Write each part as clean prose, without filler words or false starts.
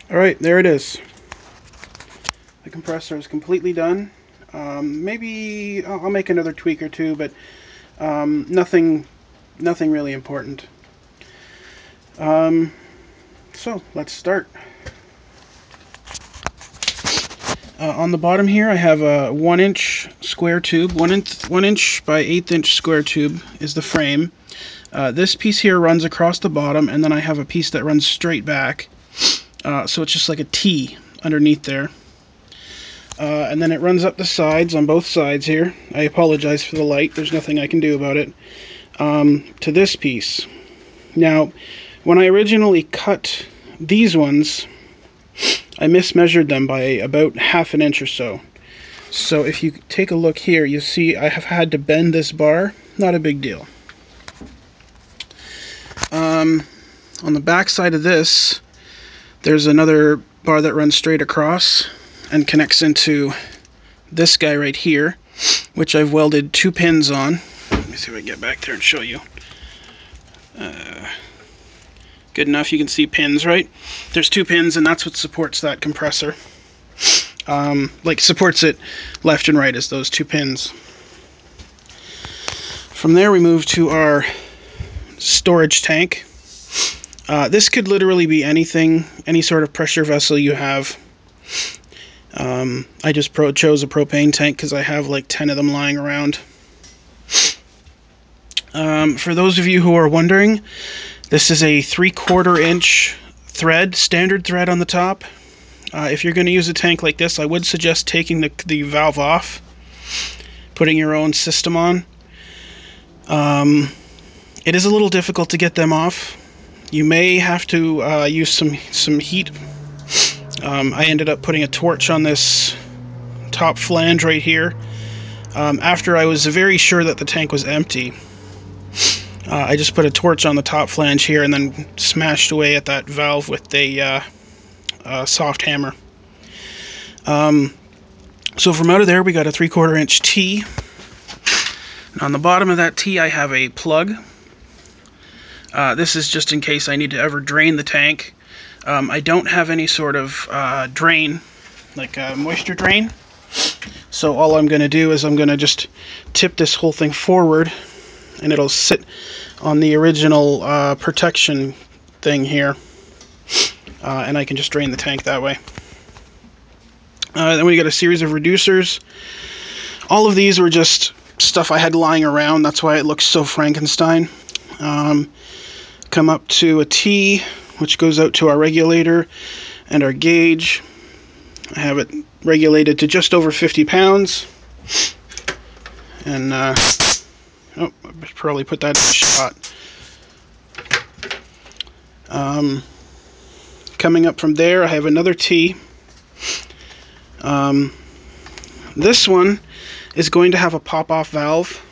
Alright, there it is. The compressor is completely done. Maybe I'll make another tweak or two, but nothing really important. So let's start. On the bottom here, I have a 1-inch square tube. 1 inch by 1/8 inch square tube is the frame. This piece here runs across the bottom, and then I have a piece that runs straight back. So it's just like a T underneath there. And then it runs up the sides on both sides here. I apologize for the light. There's nothing I can do about it. To this piece. Now, when I originally cut these ones, I mismeasured them by about 1/2 inch or so. So if you take a look here, you see I have had to bend this bar. Not a big deal. On the back side of this, there's another bar that runs straight across and connects into this guy right here, which I've welded 2 pins on. Let me see if I can get back there and show you. Good enough, you can see pins, right? There's 2 pins, and that's what supports that compressor. Like, supports it left and right as those 2 pins. From there we move to our storage tank. This could literally be anything, any sort of pressure vessel you have. I just chose a propane tank because I have like 10 of them lying around. For those of you who are wondering, this is a 3/4 inch thread, standard thread on the top. If you're going to use a tank like this, I would suggest taking the valve off, putting your own system on. It is a little difficult to get them off. You may have to use some heat. I ended up putting a torch on this top flange right here. After I was very sure that the tank was empty, I just put a torch on the top flange here and then smashed away at that valve with a soft hammer. So from out of there we got a 3/4 inch T. And on the bottom of that T I have a plug. This is just in case I need to ever drain the tank. I don't have any sort of drain, like a moisture drain. So all I'm going to do is I'm going to just tip this whole thing forward, and it'll sit on the original protection thing here. And I can just drain the tank that way. Then we got a series of reducers. All of these were just stuff I had lying around. That's why it looks so Frankenstein. Come up to a T, which goes out to our regulator and our gauge. I have it regulated to just over 50 pounds. And, oh, I should probably put that in a shot. Coming up from there, I have another T. This one is going to have a pop-off valve.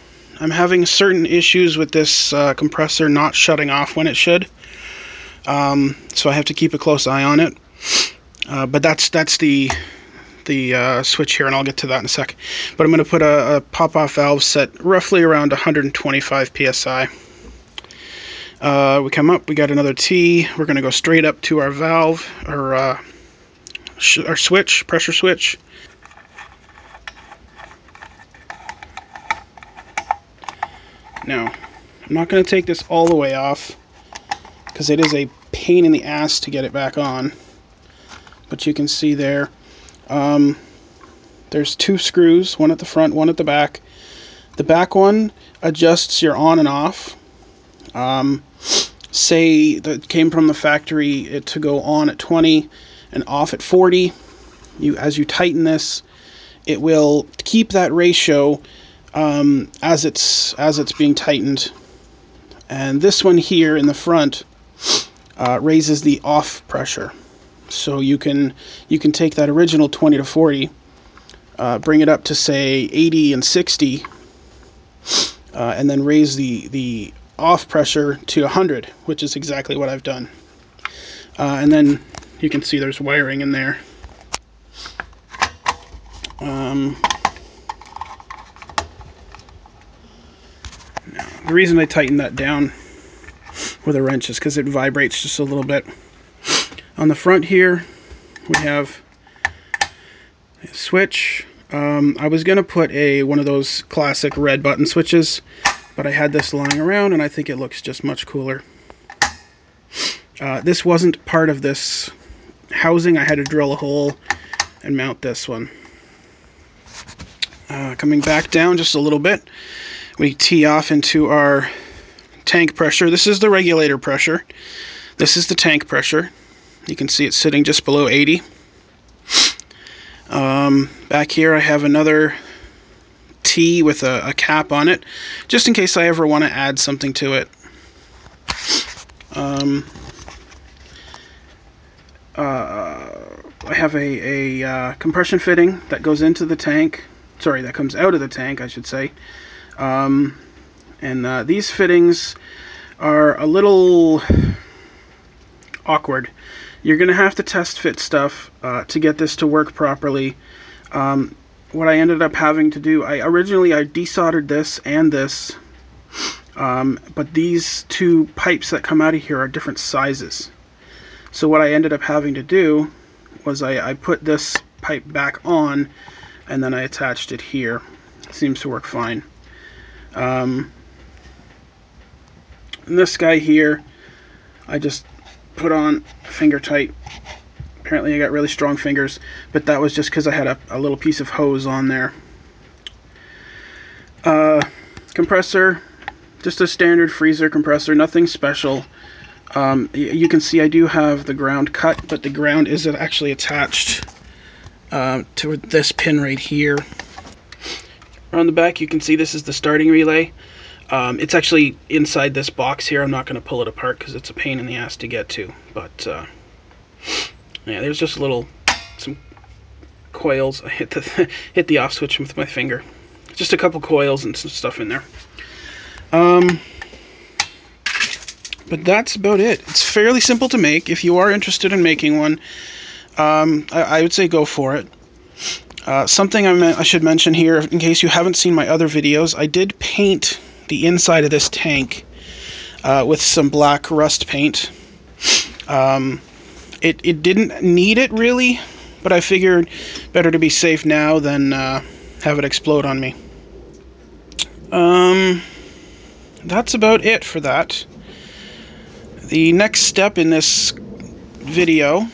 I'm having certain issues with this compressor not shutting off when it should. So I have to keep a close eye on it. But that's the switch here, and I'll get to that in a sec. But I'm going to put a pop-off valve set roughly around 125 psi. We come up, we got another T. We're going to go straight up to our valve, our switch, pressure switch. Now, I'm not going to take this all the way off, because it is a pain in the ass to get it back on. But you can see there, there's 2 screws, one at the front, one at the back. The back one adjusts your on and off. Say that came from the factory to go on at 20 and off at 40. As you tighten this, it will keep that ratio as it's being tightened. And this one here in the front raises the off pressure. So you can take that original 20 to 40, bring it up to say 80 and 60, and then raise the off pressure to 100, which is exactly what I've done. And then you can see there's wiring in there. Now, the reason I tighten that down with a wrench is because it vibrates just a little bit. On the front here, we have a switch. I was going to put one of those classic red button switches, but I had this lying around and I think it looks just much cooler. This wasn't part of this housing. I had to drill a hole and mount this one. Coming back down just a little bit, we tee off into our tank pressure. This is the regulator pressure. This is the tank pressure. You can see it's sitting just below 80. Back here I have another T with a cap on it, just in case I ever want to add something to it. I have a compression fitting that goes into the tank. Sorry, that comes out of the tank, I should say. And these fittings are a little awkward. You're going to have to test fit stuff to get this to work properly. What I ended up having to do, originally I desoldered this and this, but these two pipes that come out of here are different sizes. So what I ended up having to do was I put this pipe back on and then I attached it here. It seems to work fine. And this guy here, I just put on finger tight. Apparently I got really strong fingers, but that was just because I had a little piece of hose on there. Compressor, just a standard freezer compressor, nothing special. You can see I do have the ground cut, but the ground isn't actually attached to this pin right here. On the back you can see this is the starting relay. It's actually inside this box here. I'm not going to pull it apart because it's a pain in the ass to get to, but yeah, there's just some coils. I hit the off switch with my finger. Just a couple coils and some stuff in there. But that's about it. It's fairly simple to make. If you are interested in making one, I would say go for it. Something I should mention here, in case you haven't seen my other videos, I did paint the inside of this tank with some black rust paint. It didn't need it really, but I figured better to be safe now than have it explode on me. That's about it for that. The next step in this video,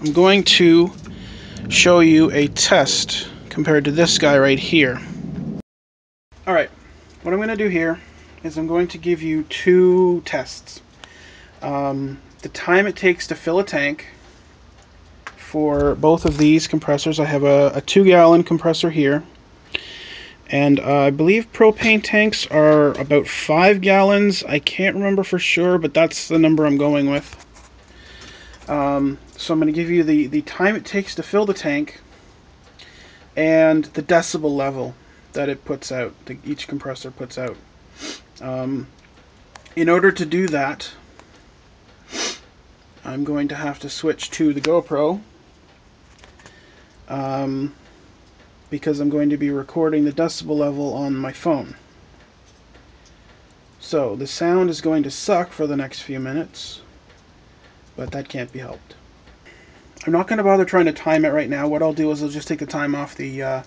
I'm going to show you a test compared to this guy right here. Alright, what I'm going to do here is I'm going to give you two tests. The time it takes to fill a tank for both of these compressors. I have a 2-gallon compressor here, and I believe propane tanks are about 5 gallons. I can't remember for sure, but that's the number I'm going with. So I'm going to give you the time it takes to fill the tank and the decibel level that it puts out, each compressor puts out. In order to do that, I'm going to have to switch to the GoPro because I'm going to be recording the decibel level on my phone. So the sound is going to suck for the next few minutes, but that can't be helped. I'm not going to bother trying to time it right now. What I'll do is I'll just take the time off the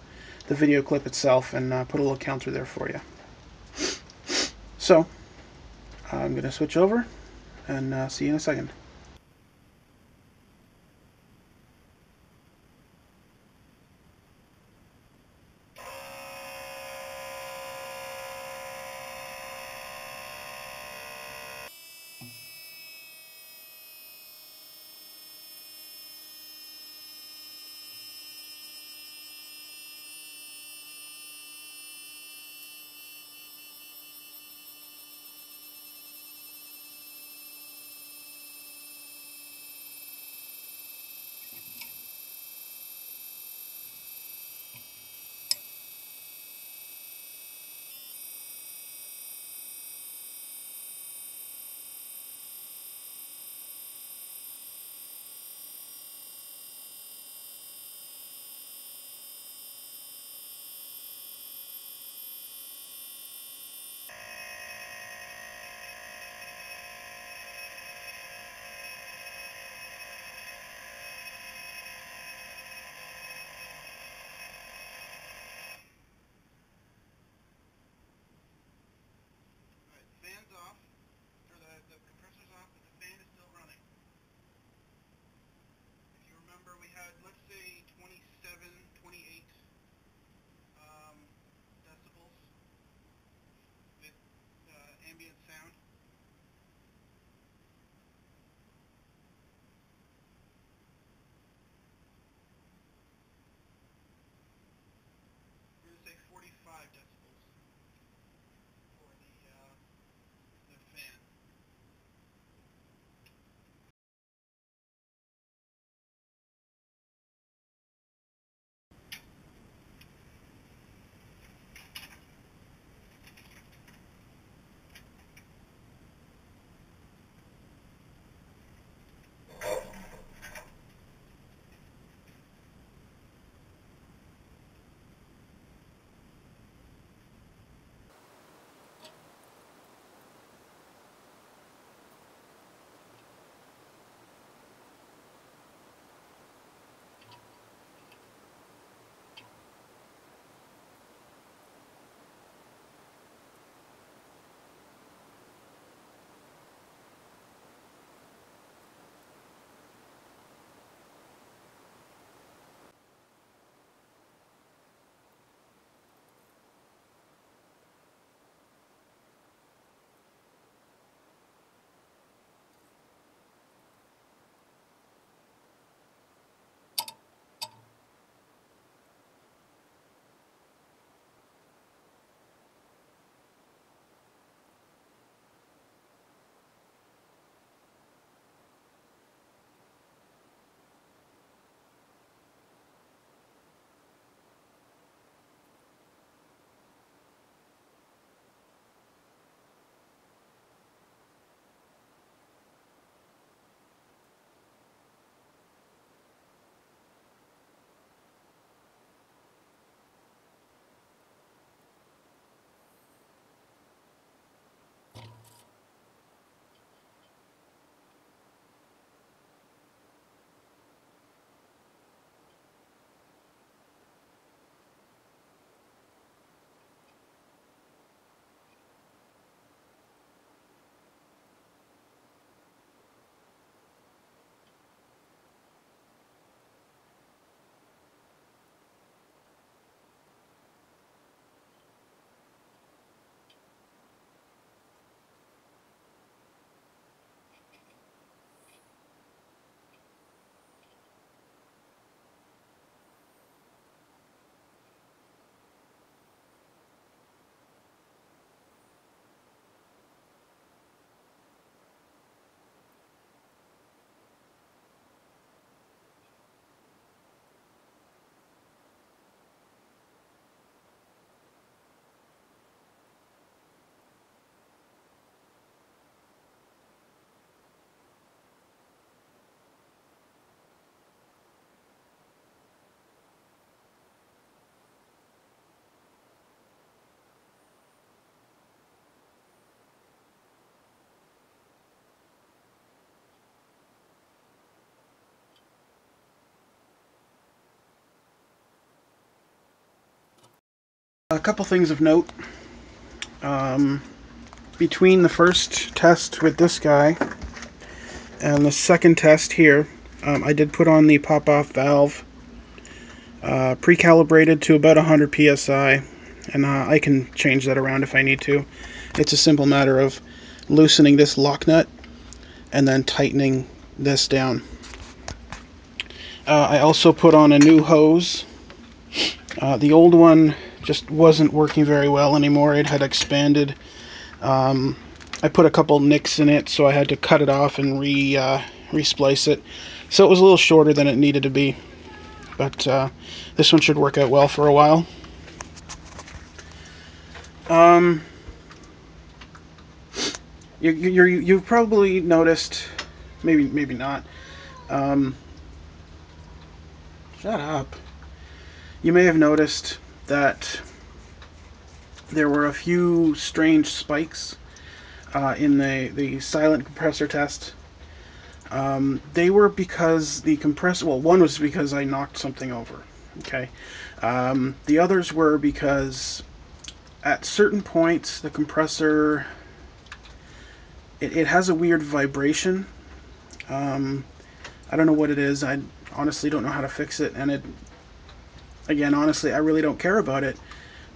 video clip itself and put a little counter there for you. So I'm going to switch over and see you in a second. A couple things of note. Between the first test with this guy and the second test here, I did put on the pop-off valve, pre-calibrated to about 100 psi, and I can change that around if I need to. It's a simple matter of loosening this lock nut and then tightening this down. I also put on a new hose. The old one just wasn't working very well anymore. It had expanded. I put a couple nicks in it, so I had to cut it off and re-splice it. So it was a little shorter than it needed to be. But this one should work out well for a while. You've probably noticed, maybe not. Shut up. You may have noticed that there were a few strange spikes in the silent compressor test. They were because the compressor, well, one was because I knocked something over, okay? The others were because at certain points the compressor, it has a weird vibration. I don't know what it is. I honestly don't know how to fix it, and again, honestly, I really don't care about it.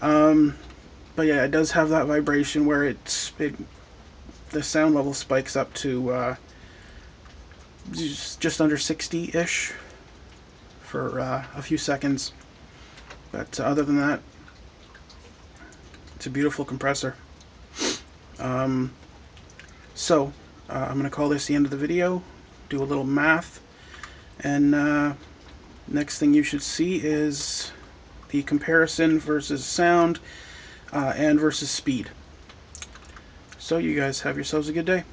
But yeah, it does have that vibration where the sound level spikes up to just under 60-ish for a few seconds. But other than that, it's a beautiful compressor. So I'm going to call this the end of the video, do a little math, and next thing you should see is the comparison versus sound and versus speed. So you guys have yourselves a good day.